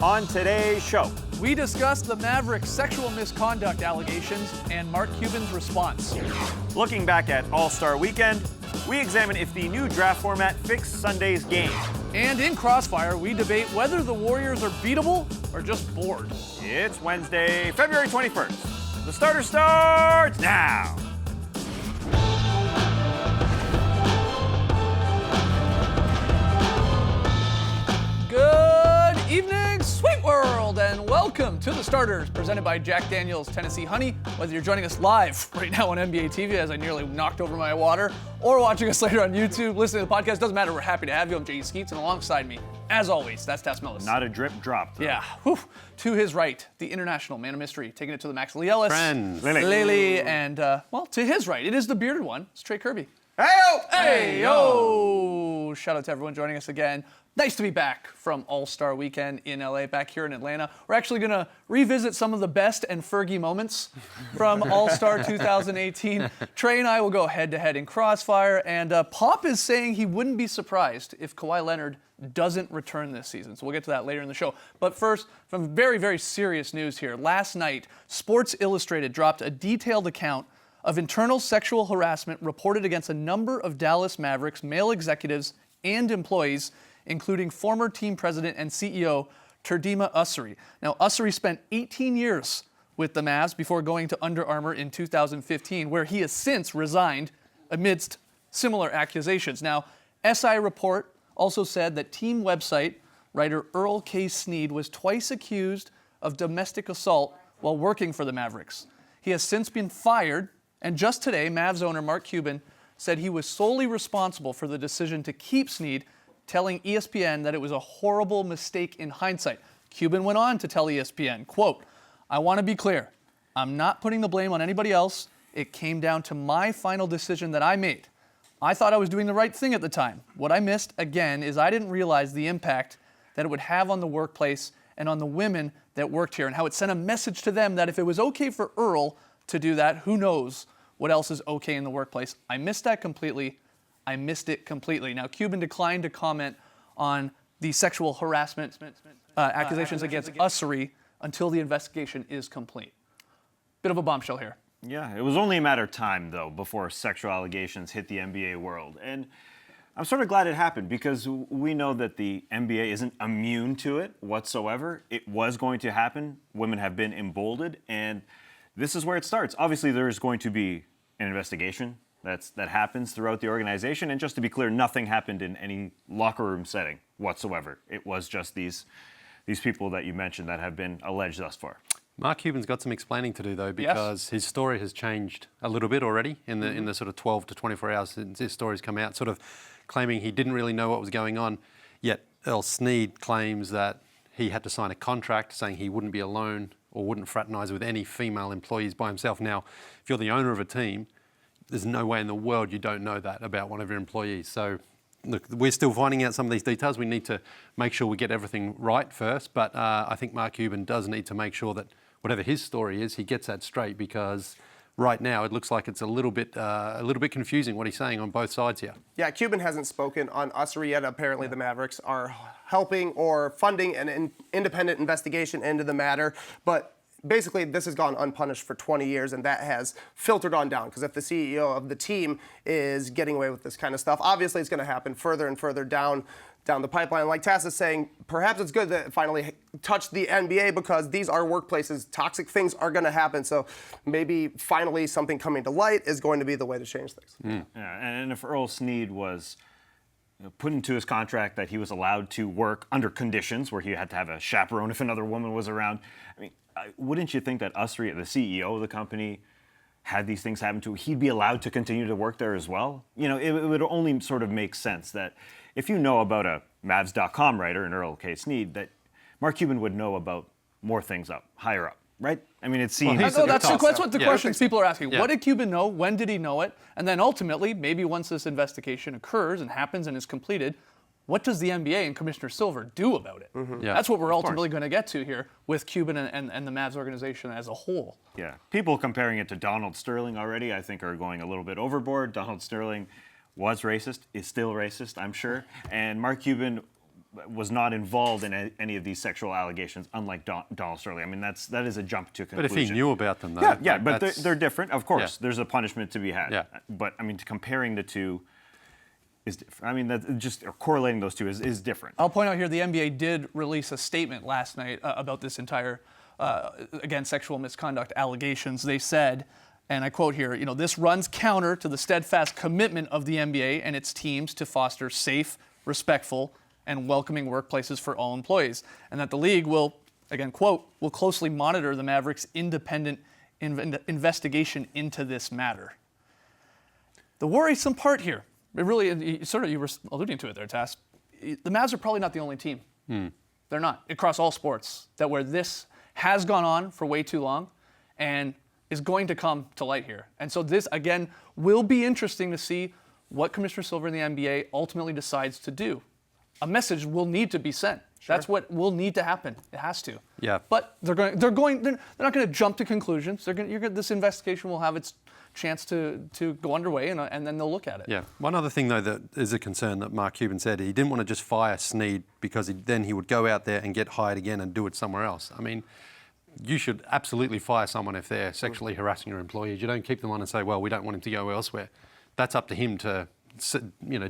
On today's show, we discuss the Mavericks' sexual misconduct allegations and Mark Cuban's response. Looking back at All-Star Weekend, we examine if the new draft format fixed Sunday's game. And in Crossfire, we debate whether the Warriors are beatable or just bored. It's Wednesday, February 21st. The starter starts now. Good evening, Sweet World, and welcome to The Starters, presented by Jack Daniel's Tennessee Honey. Whether you're joining us live right now on NBA TV, as I nearly knocked over my water, or watching us later on YouTube, listening to the podcast, doesn't matter. We're happy to have you. I'm Jay Skeets, and alongside me, as always, that's Tess Millis. Not a drip drop, though. Yeah. Whew. To his right, the international man of mystery, taking it to the max, Lee Ellis. Friends. Lily. And, well, to his right, it is the bearded one. It's Trey Kirby. Hey-o! Hey, yo! Shout out to everyone joining us again. Nice to be back from All-Star Weekend in LA, back here in Atlanta. We're actually going to revisit some of the best and Fergie moments from All-Star 2018. Trey and I will go head-to-head in Crossfire, and Pop is saying he wouldn't be surprised if Kawhi Leonard doesn't return this season. So we'll get to that later in the show. But first, from very, very serious news here. Last night, Sports Illustrated dropped a detailed account of internal sexual harassment reported against a number of Dallas Mavericks male executives and employees, including former team president and CEO Turdima Ussery. Now, Ussery spent 18 years with the Mavs before going to Under Armour in 2015, where he has since resigned amidst similar accusations. Now, SI Report also said that team website writer Earl K. Snead was twice accused of domestic assault while working for the Mavericks. He has since been fired, and just today, Mavs owner Mark Cuban said he was solely responsible for the decision to keep Snead, telling ESPN that it was a horrible mistake in hindsight. Cuban went on to tell ESPN, quote, "I want to be clear. I'm not putting the blame on anybody else. It came down to my final decision that I made. I thought I was doing the right thing at the time. What I missed, again, is I didn't realize the impact that it would have on the workplace and on the women that worked here, and how it sent a message to them that if it was okay for Earl to do that, who knows what else is okay in the workplace. I missed that completely. I missed it completely." Now, Cuban declined to comment on the sexual harassment accusations against Ussery until the investigation is complete. Bit of a bombshell here. Yeah, it was only a matter of time, though, before sexual allegations hit the NBA world. And I'm sort of glad it happened, because we know that the NBA isn't immune to it whatsoever. It was going to happen. Women have been emboldened, and this is where it starts. Obviously, there's going to be an investigation that happens throughout the organization. And just to be clear, nothing happened in any locker room setting whatsoever. It was just these people that you mentioned that have been alleged thus far. Mark Cuban's got some explaining to do, though, because his story has changed a little bit already in the sort of 12 to 24 hours since his story's come out, sort of claiming he didn't really know what was going on. Yet Earl Snead claims that he had to sign a contract saying he wouldn't be alone or wouldn't fraternize with any female employees by himself. Now, if you're the owner of a team, there's no way in the world you don't know that about one of your employees. So, look, we're still finding out some of these details. We need to make sure we get everything right first. But I think Mark Cuban does need to make sure that whatever his story is, he gets that straight, because right now it looks like it's a little bit confusing what he's saying on both sides here. Yeah, Cuban hasn't spoken on Ussery yet. Apparently the Mavericks are helping or funding an independent investigation into the matter. But basically, this has gone unpunished for 20 years, and that has filtered on down. Because if the CEO of the team is getting away with this kind of stuff, obviously it's going to happen further and further down the pipeline. Like Tass is saying, perhaps it's good that it finally touched the NBA, because these are workplaces. Toxic things are going to happen. So maybe finally something coming to light is going to be the way to change things. Yeah, and if Earl Snead was put into his contract that he was allowed to work under conditions where he had to have a chaperone if another woman was around, I mean, wouldn't you think that Ussery, the CEO of the company, had these things happen to him, he'd be allowed to continue to work there as well? You know, it would only sort of make sense that if you know about a Mavs.com writer, in Earl K. Snead, that Mark Cuban would know about more things higher up, right? I mean, it seems... That's what the questions people are asking. Yeah. What did Cuban know? When did he know it? And then ultimately, maybe once this investigation occurs and happens and is completed, what does the NBA and Commissioner Silver do about it? Mm-hmm. Yeah. That's what we're ultimately going to get to here with Cuban and the Mavs organization as a whole. Yeah. People comparing it to Donald Sterling already, I think, are going a little bit overboard. Donald Sterling was racist, is still racist, I'm sure. And Mark Cuban was not involved in any of these sexual allegations, unlike Donald Sterling. I mean, that is a jump to conclusion. But if he knew about them, though. Yeah, like, but they're different. Of course, Yeah. there's a punishment to be had. Yeah. But I mean, comparing the two is different. I mean, that just correlating those two is different. I'll point out here the NBA did release a statement last night about this entire, again, sexual misconduct allegations. They said, and I quote here, this runs counter to the steadfast commitment of the NBA and its teams to foster safe, respectful, and welcoming workplaces for all employees, and that the league will, again, quote, will closely monitor the Mavericks' independent investigation into this matter. The worrisome part here, it really, you were alluding to it there, Tass. The Mavs are probably not the only team. They're not, across all sports, that where this has gone on for way too long and is going to come to light here. And so this, again, will be interesting to see what Commissioner Silver and the NBA ultimately decides to do. A message will need to be sent. Sure. That's what will need to happen. It has to. Yeah. But they're not going to jump to conclusions. This investigation will have its chance to go underway, and then they'll look at it. Yeah. One other thing, though, that is a concern that Mark Cuban said, he didn't want to just fire Snead because then he would go out there and get hired again and do it somewhere else. I mean, you should absolutely fire someone if they're sexually harassing your employees. You don't keep them on and say, well, we don't want him to go elsewhere. That's up to him to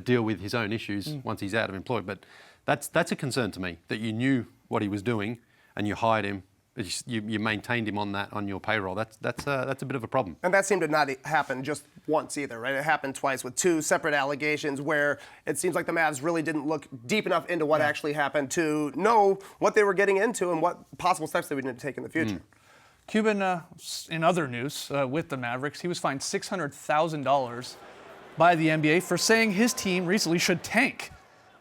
deal with his own issues once he's out of employment. But that's a concern to me, that you knew what he was doing and you hired him. You maintained him on your payroll. That's a bit of a problem. And that seemed to not happen just once either, right? It happened twice with two separate allegations where it seems like the Mavs really didn't look deep enough into what actually happened to know what they were getting into and what possible steps they would need to take in the future. Cuban, in other news, with the Mavericks, he was fined $600,000 by the NBA for saying his team recently should tank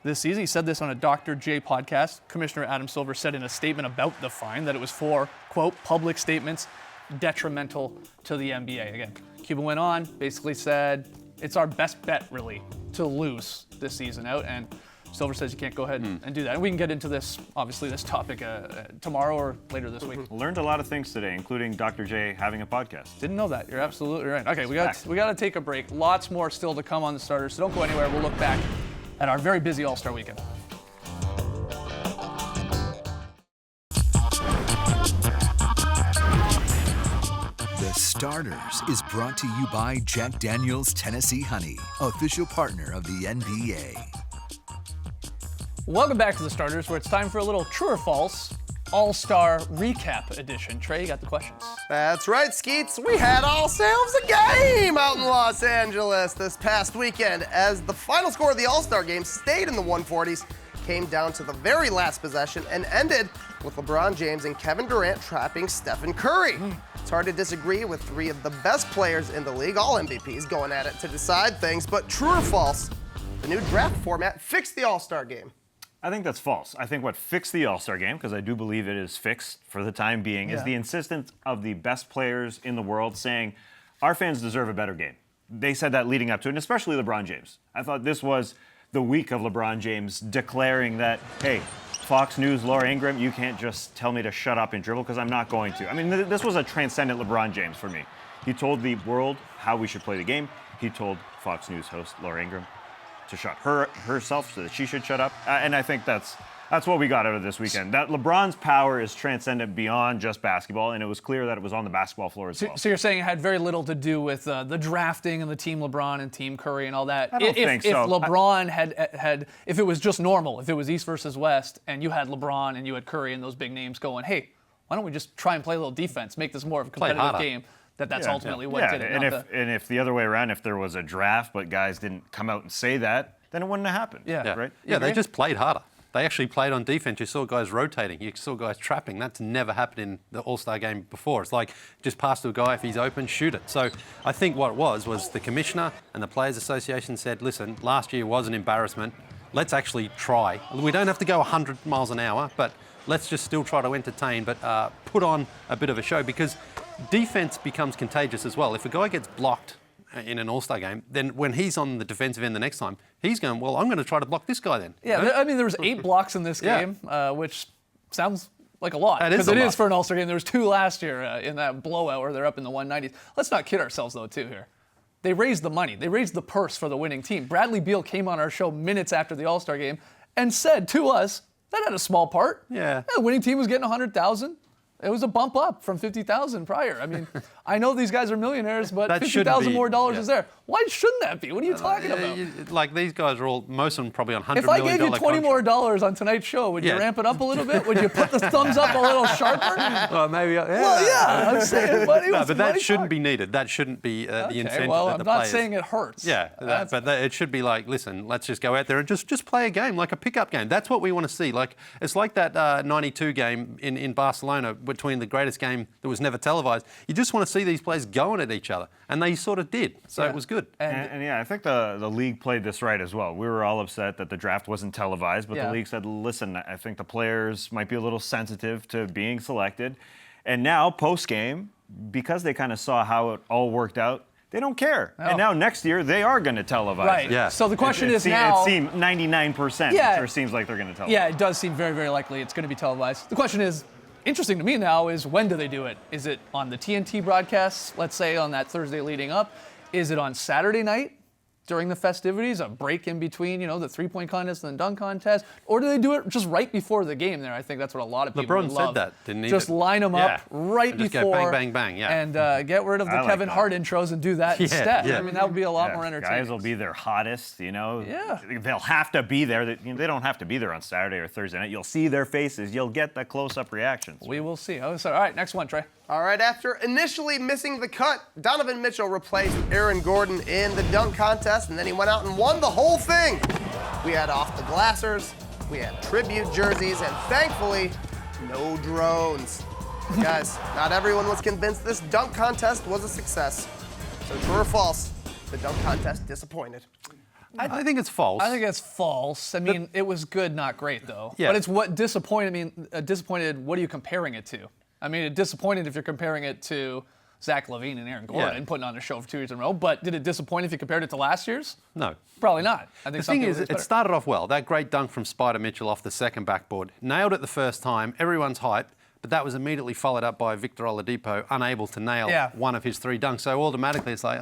this season. He said this on a Dr. J podcast. Commissioner Adam Silver said in a statement about the fine that it was for, quote, public statements detrimental to the NBA. Again, Cuban went on, basically said it's our best bet, really, to lose this season out. And Silver says you can't go ahead and do that. And we can get into this, obviously, this topic tomorrow or later this week. Learned a lot of things today, including Dr. J having a podcast. Didn't know that. You're absolutely right. Okay, we got to take a break. Lots more still to come on the starters, so don't go anywhere. We'll look back at our very busy All-Star weekend. The Starters is brought to you by Jack Daniel's Tennessee Honey, official partner of the NBA. Welcome back to the starters, where it's time for a little true or false All-Star recap edition. Trey, you got the questions. That's right, Skeets. We had ourselves a game out in Los Angeles this past weekend as the final score of the All-Star game stayed in the 140s, came down to the very last possession, and ended with LeBron James and Kevin Durant trapping Stephen Curry. It's hard to disagree with three of the best players in the league, all MVPs, going at it to decide things, but true or false, the new draft format fixed the All-Star game. I think that's false. I think what fixed the All-Star game, because I do believe it is fixed for the time being, is the insistence of the best players in the world saying, our fans deserve a better game. They said that leading up to it, and especially LeBron James. I thought this was the week of LeBron James declaring that, hey, Fox News, Laura Ingraham, you can't just tell me to shut up and dribble because I'm not going to. I mean, this was a transcendent LeBron James for me. He told the world how we should play the game. He told Fox News host Laura Ingraham to shut herself so that she should shut up. And I think that's what we got out of this weekend. That LeBron's power is transcendent beyond just basketball, and it was clear that it was on the basketball floor as well. So you're saying it had very little to do with the drafting and the Team LeBron and Team Curry and all that? I don't think so. If LeBron had, if it was just normal, if it was East versus West, and you had LeBron and you had Curry and those big names going, hey, why don't we just try and play a little defense, make this more of a competitive game? That's ultimately what did it. And if the other way around, if there was a draft but guys didn't come out and say that, then it wouldn't have happened. Right? Yeah, they just played harder. They actually played on defense. You saw guys rotating. You saw guys trapping. That's never happened in the All-Star game before. It's like just pass to a guy. If he's open, shoot it. So I think what it was the commissioner and the Players Association said, listen, last year was an embarrassment. Let's actually try. We don't have to go 100 miles an hour, but let's just still try to entertain, but put on a bit of a show, because defense becomes contagious as well. If a guy gets blocked in an All-Star game, then when he's on the defensive end the next time, he's going, well, I'm going to try to block this guy then. Yeah, I mean, there was 8 blocks in this game, which sounds like a lot. Because it is for an All-Star game. There was 2 last year in that blowout where they're up in the 190s. Let's not kid ourselves, though, too, here. They raised the money. They raised the purse for the winning team. Bradley Beal came on our show minutes after the All-Star game and said to us that had a small part. Yeah. The winning team was getting 100,000. It was a bump up from 50,000 prior. I mean, I know these guys are millionaires, but That shouldn't 50,000 be- more dollars yeah. is there. Why shouldn't that be? What are you talking about? Like these guys are all, most of them probably on $100 If I million gave you 20 more contracts. dollars on tonight's show, would you Yeah. ramp it up a little bit? Would you put the thumbs up a little sharper? Well, maybe. Yeah. Well, yeah, I'm saying, buddy. No, but that shouldn't be needed. That shouldn't be the Okay, incentive well, that I'm the not players. saying it hurts. Yeah, it should be like, listen, let's just go out there and just play a game, like a pickup game. That's what we want to see. Like it's like that 92 game in Barcelona, between the greatest game that was never televised. You just want to see these players going at each other, and they sort of did. So Yeah. it was good. And yeah, I think the league played this right as well. We were all upset that the draft wasn't televised, but Yeah. the league said, listen, I think the players might be a little sensitive to being selected. And now, post-game, because they kind of saw how it all worked out, they don't care. No. And now next year, they are going to televise Right. it. Yeah. So the question It is se- now. It seemed 99%. Yeah. It sure seems like they're going to televise. Yeah, it does seem very, very likely it's going to be televised. The question is, interesting to me now, is when do they do it? Is it on the TNT broadcasts, let's say on that Thursday leading up? Is it on Saturday night during the festivities, a break in between, the three-point contest and the dunk contest? Or do they do it just right before the game there? I think that's what a lot of people LeBron would said love. that, didn't he? Just line them Yeah. up right And just before. go bang, bang, bang, yeah. And get rid of the I like Kevin that. Hart intros and do that Yeah, instead. yeah. I mean, that would be a lot Yeah, more entertaining. guys will be their hottest, Yeah. They'll have to be there. They don't have to be there on Saturday or Thursday night. You'll see their faces. You'll get the close-up reactions. We will see. Oh, so, all right, next one, Trey. All right, after initially missing the cut, Donovan Mitchell replaced Aaron Gordon in the dunk contest, and then he went out and won the whole thing. We had off the glassers, we had tribute jerseys, and thankfully, no drones. Guys, not everyone was convinced this dunk contest was a success. So true or false, the dunk contest disappointed. I think it's false. I think it's false. I mean, it was good, not great, though. Yeah. But it's what disappointed. I mean, disappointed, what are you comparing it to? I mean, it disappointed if you're comparing it to Zach LaVine and Aaron Gordon Yeah. putting on a show for 2 years in a row. But did it disappoint if you compared it to last year's? No. Probably not. I think The some thing people is, think it it's better. started off well. That great dunk from Spider Mitchell off the second backboard. Nailed it the first time. Everyone's hyped. But that was immediately followed up by Victor Oladipo, unable to nail Yeah. one of his 3 dunks. So automatically it's like,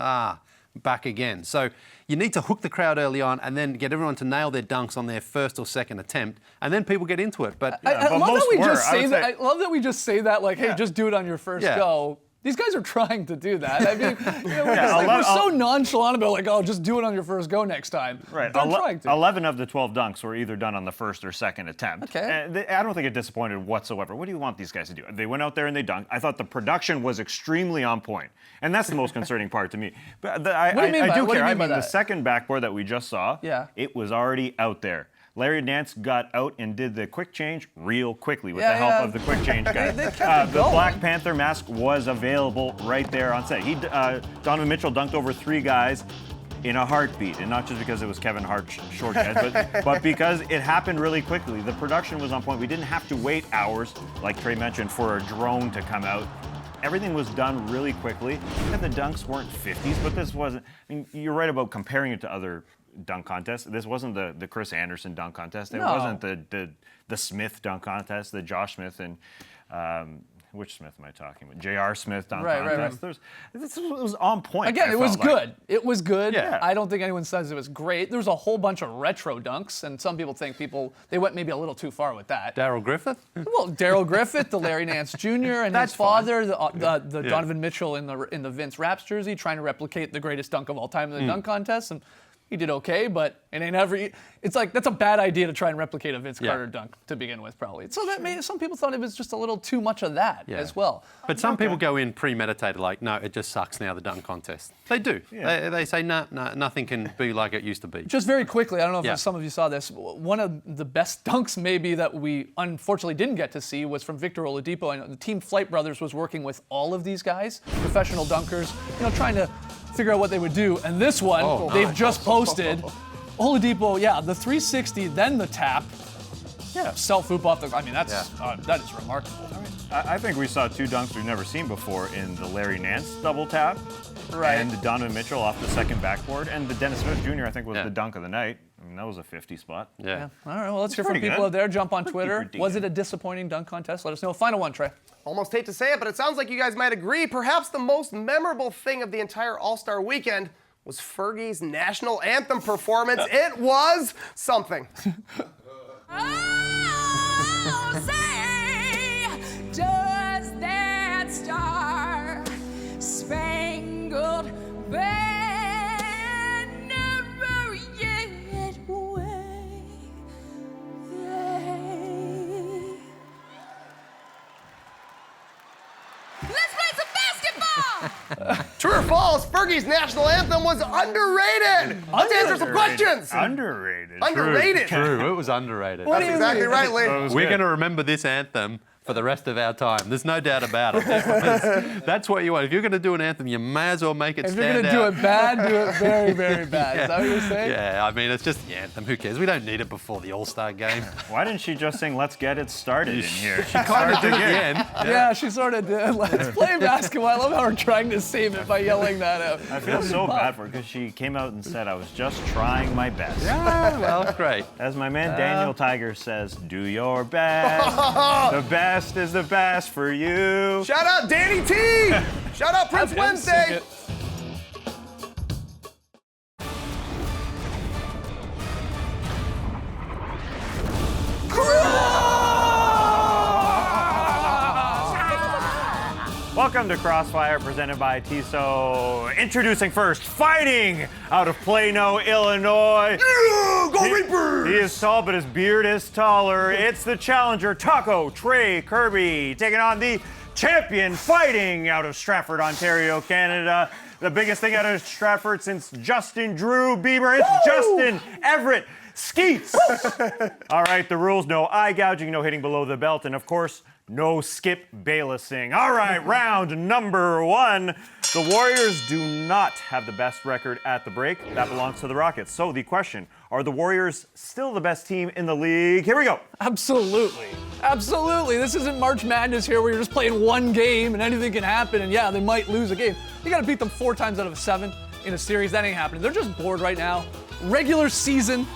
back again. So you need to hook the crowd early on and then get everyone to nail their dunks on their first or second attempt. And then people get into it. But I but love most that we were, just I say would that. say. I love that we just say that, like, hey, Yeah. just do it on your first Yeah. go. These guys are trying to do that. I mean, we're, Yeah, like, we're I'll- so nonchalant about, like, oh, just do it on your first go next time. Right. They're trying to. 11 of the 12 dunks were either done on the first or second attempt. Okay. And I don't think it disappointed whatsoever. What do you want these guys to do? They went out there and they dunked. I thought the production was extremely on point. And that's the most concerning part to me. But I What do you mean by- do what do you care. mean by the that? second backboard that we just saw, Yeah. it was already out there. Larry Nance got out and did the quick change real quickly with Yeah, the help yeah. of the quick change guy. They kept it The going. Black Panther mask was available right there on set. Donovan Mitchell dunked over 3 guys in a heartbeat, and not just because it was Kevin Hart's short guys, but because it happened really quickly. The production was on point. We didn't have to wait hours, like Trey mentioned, for a drone to come out. Everything was done really quickly. And the dunks weren't 50s, but this wasn't. I mean, you're right about comparing it to other dunk contests. This wasn't the Chris Anderson dunk contest. It No. wasn't the Smith dunk contest, the Josh Smith and which Smith am I talking about? J.R. Smith dunk Right, right, contest. This was on point. Again, I it was felt like. good. It was good. Yeah. I don't think anyone says it was great. There was a whole bunch of retro dunks, and some people think they went maybe a little too far with that. Daryl Griffith? Well, Daryl Griffith, the Larry Nance Jr., and That's his father, the Yeah. Donovan Mitchell in the Vince Raps jersey, trying to replicate the greatest dunk of all time in the dunk contest, and he did okay, but it ain't ever. It's like that's a bad idea to try and replicate a Vince Yeah. Carter dunk to begin with, probably. So that made some people thought it was just a little too much of that Yeah. as well. But some people go in premeditated, like, no, it just sucks now, the dunk contest. They do. Yeah. They say, nah, nothing can be like it used to be. Just very quickly, I don't know if Yeah. some of you saw this. One of the best dunks, maybe, that we unfortunately didn't get to see was from Victor Oladipo. I know the team Flight Brothers was working with all of these guys, professional dunkers, trying to figure out what they would do. And this one, they've just posted. Oladipo, the 360, then the tap. Yeah, self-hoop off the. I mean, that is remarkable. I think we saw 2 dunks we've never seen before in the Larry Nance double tap, Right. and the Donovan Mitchell off the second backboard, and the Dennis Smith Jr. I think was Yeah. the dunk of the night. I mean, that was a 50 spot. Yeah. All right, well, let's hear from pretty people good. out there. Jump on Twitter. pretty Was it good. a disappointing dunk contest? Let us know. Final one, Trey. Almost hate to say it, but it sounds like you guys might agree. Perhaps the most memorable thing of the entire All-Star weekend was Fergie's national anthem performance. It was something. Oh, say, does that star spangled banner yet wave? Let's play some basketball! True or false? Fergie's national anthem was underrated. Let's answer some questions. Underrated. Underrated. True, it was underrated. That's exactly right, Lee. We're going to remember this anthem for the rest of our time. There's no doubt about it. That's what you want. If you're going to do an anthem, you may as well make it If you're stand going to do out. it bad, do it very, very bad. Is that what you're saying? Yeah, I mean, it's just the anthem. Who cares? We don't need it before the All-Star game. Why didn't she just sing "Let's Get It Started" in here? She Kind of did again. Yeah, she sort of did. Let's play basketball. I love how we're trying to save it by yelling that out. I feel so bad for her because she came out and said I was just trying my best. Ah, well, great. As my man Daniel Tiger says, do your best. The best is the best for you. Shout out Danny T. Shout out Prince Have him sing Wednesday. it. Welcome to Crossfire, presented by TISO. Introducing first, fighting out of Plano, Illinois. Go Reapers! He is tall, but his beard is taller. It's the challenger, Taco Trey Kirby, taking on the champion, fighting out of Stratford, Ontario, Canada. The biggest thing out of Stratford since Justin Drew Bieber. It's Justin Everett Skeets. All right, the rules: no eye gouging, no hitting below the belt, and of course, no Skip Baylessing. All right, round number one. The Warriors do not have the best record at the break. That belongs to the Rockets. So the question, are the Warriors still the best team in the league? Here we go. Absolutely. Absolutely. This isn't March Madness here where you're just playing one game and anything can happen, and yeah, they might lose a game. You got to beat them 4 times out of 7 in a series. That ain't happening. They're just bored right now. Regular season,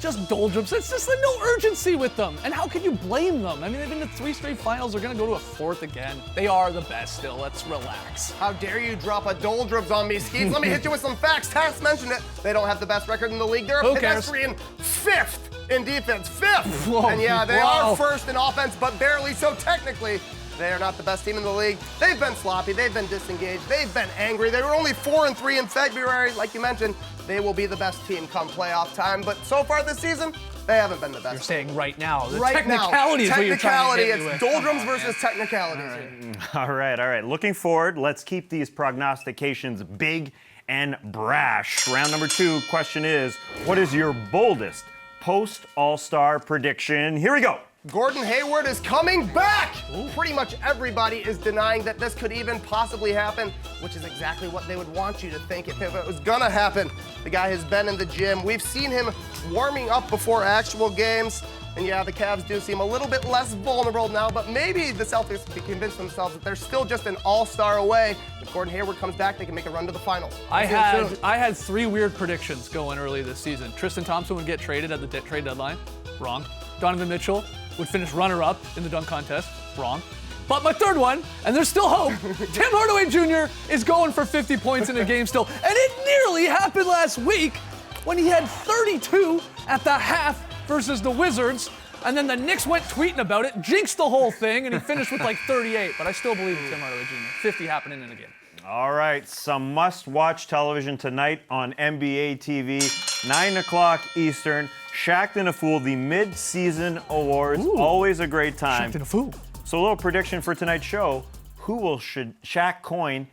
just doldrums. It's just like no urgency with them. And how can you blame them? I mean, they've been to 3 straight finals. They're going to go to a 4th again. They are the best still. Let's relax. How dare you drop a doldrums on me, Skeets? Let me hit you with some facts. Tass mentioned it. They don't have the best record in the league. They're a Who cares? pedestrian 5th in defense. 5th! Whoa, And yeah, they wow. are 1st in offense, but barely. So technically, they are not the best team in the league. They've been sloppy. They've been disengaged. They've been angry. They were only 4-3 in February. Like you mentioned, they will be the best team come playoff time. But so far this season, they haven't been the best. You're saying right now. The right technicality now, is what you're trying to hit me it's with. doldrums versus technicalities. All right. Looking forward, let's keep these prognostications big and brash. Round number 2, question is, what is your boldest post-All-Star prediction? Here we go. Gordon Hayward is coming back! Pretty much everybody is denying that this could even possibly happen, which is exactly what they would want you to think if it was gonna happen. The guy has been in the gym. We've seen him warming up before actual games. And yeah, the Cavs do seem a little bit less vulnerable now, but maybe the Celtics can convince themselves that they're still just an all-star away. If Gordon Hayward comes back, they can make a run to the finals. I See him soon. had 3 weird predictions going early this season. Tristan Thompson would get traded at the trade deadline. Wrong. Donovan Mitchell would finish runner-up in the dunk contest. Wrong. But my third one, and there's still hope, Tim Hardaway Jr. is going for 50 points in a game still. And it nearly happened last week when he had 32 at the half versus the Wizards. And then the Knicks went tweeting about it, jinxed the whole thing, and he finished with like 38. But I still believe in Tim Hardaway Jr. 50 happening in a game. All right, some must-watch television tonight on NBA TV, 9 o'clock Eastern. Shaqtin' a Fool, the mid-season awards. Ooh. Always a great time. Shaqtin' a Fool. So a little prediction for tonight's show. Who will Shaq coin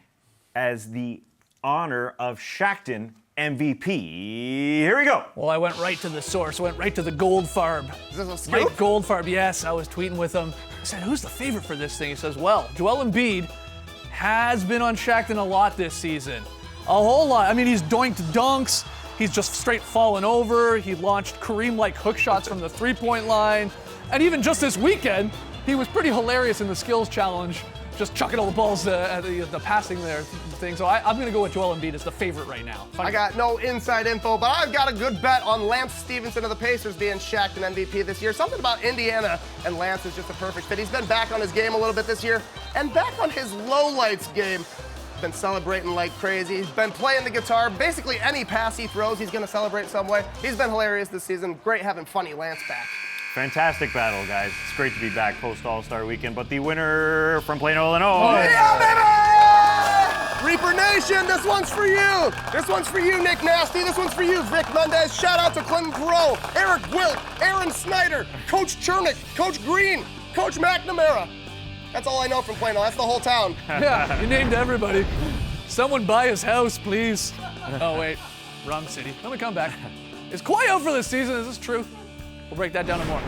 as the honor of Shaqtin' MVP? Here we go. Well, I went right to the source, went right to the Goldfarb. Is this a scoop? Mike Goldfarb, yes, I was tweeting with him. I said, who's the favorite for this thing? He says, well, Joel Embiid has been on Shaqtin' a lot this season. A whole lot. I mean, he's doinked dunks. He's just straight fallen over. He launched Kareem-like hook shots from the three-point line. And even just this weekend, he was pretty hilarious in the skills challenge, just chucking all the balls at the passing there thing. So I'm going to go with Joel Embiid as the favorite right now. I got no inside info, but I've got a good bet on Lance Stevenson of the Pacers being Shaqtin' MVP this year. Something about Indiana and Lance is just a perfect fit. He's been back on his game a little bit this year and back on his lowlights game. Been celebrating like crazy. He's been playing the guitar. Basically any pass he throws, he's going to celebrate some way. He's been hilarious this season. Great having funny Lance back. Fantastic battle, guys. It's great to be back post All-Star weekend, but the winner from Plano, Illinois. Yeah, baby! Reaper Nation, this one's for you. This one's for you, Nick Nasty. This one's for you, Vic Mendez. Shout out to Clinton Crow, Eric Wilt, Aaron Snyder, Coach Chernick, Coach Green, Coach McNamara. That's all I know from Plano. That's the whole town. Yeah, you named everybody. Someone buy his house, please. Oh, wait. Wrong city. Let me come back. Is Kawhi out for this season? Is this true? We'll break that down and more.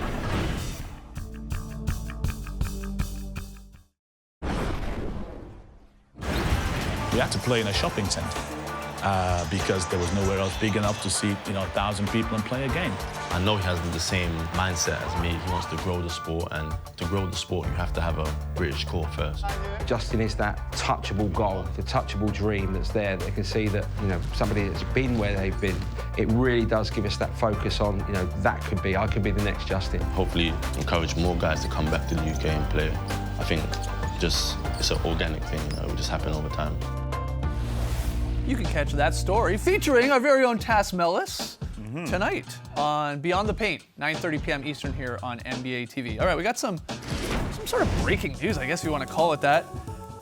We had to play in a shopping center because there was nowhere else big enough to seat 1,000 people and play a game. I know he has the same mindset as me. He wants to grow the sport, and to grow the sport, you have to have a British core first. Justin is that touchable goal, the touchable dream that's there. They can see that, somebody that's been where they've been. It really does give us that focus on, I could be the next Justin. Hopefully encourage more guys to come back to the UK and play. I think it's an organic thing, it will just happen over time. You can catch that story featuring our very own Tass Mellis tonight on Beyond the Paint, 9:30 p.m. Eastern here on NBA TV. All right, we got some sort of breaking news, I guess if you want to call it that.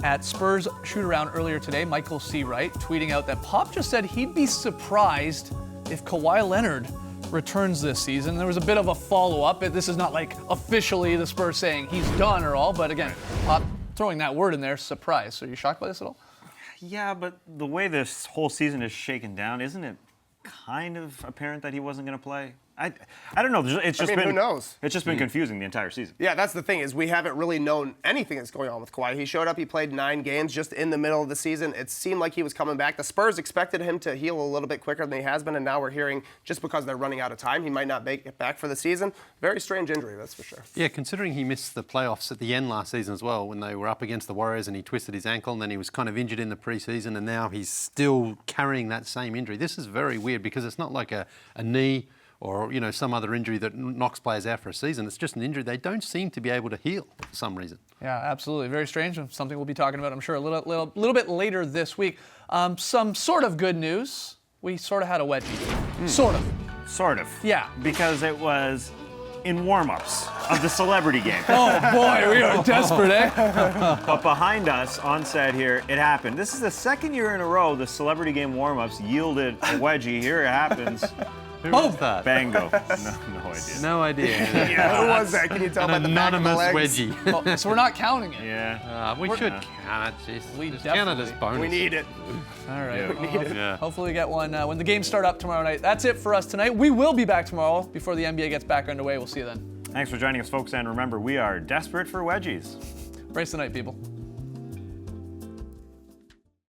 At Spurs shoot-around earlier today, Michael C. Wright tweeting out that Pop just said he'd be surprised if Kawhi Leonard returns this season. There was a bit of a follow-up. This is not like officially the Spurs saying he's done or all, but again, Pop throwing that word in there, surprise. So are you shocked by this at all? Yeah, but the way this whole season is shaken down, isn't it kind of apparent that he wasn't going to play? I don't know. It's just been, who knows? It's just been confusing the entire season. Yeah, that's the thing is we haven't really known anything that's going on with Kawhi. He showed up, he played 9 games just in the middle of the season. It seemed like he was coming back. The Spurs expected him to heal a little bit quicker than he has been, and now we're hearing just because they're running out of time, he might not make it back for the season. Very strange injury, that's for sure. Yeah, considering he missed the playoffs at the end last season as well, when they were up against the Warriors and he twisted his ankle, and then he was kind of injured in the preseason, and now he's still carrying that same injury. This is very weird because it's not like a knee or some other injury that knocks players out for a season. It's just an injury they don't seem to be able to heal for some reason. Yeah, absolutely. Very strange. Something we'll be talking about, I'm sure, a little bit later this week. Some sort of good news. We sort of had a wedgie. Sort of. Sort of. Yeah. Because it was in warm-ups of the celebrity game. Oh boy, we are desperate, eh? But behind us, on set here, it happened. This is the second year in a row the celebrity game warm-ups yielded a wedgie. Here it happens. Who was that? Bango. No idea. No idea. Who was that? Can you tell by the back of the Anonymous legs? wedgie. Oh, so we're not counting it. Yeah. We should count it. Jeez. We Just count it as definitely- bonus. We need it. All right. Yeah. Hopefully we get one when the games start up tomorrow night. That's it for us tonight. We will be back tomorrow before the NBA gets back underway. We'll see you then. Thanks for joining us, folks. And remember, we are desperate for wedgies. Brace the night, people.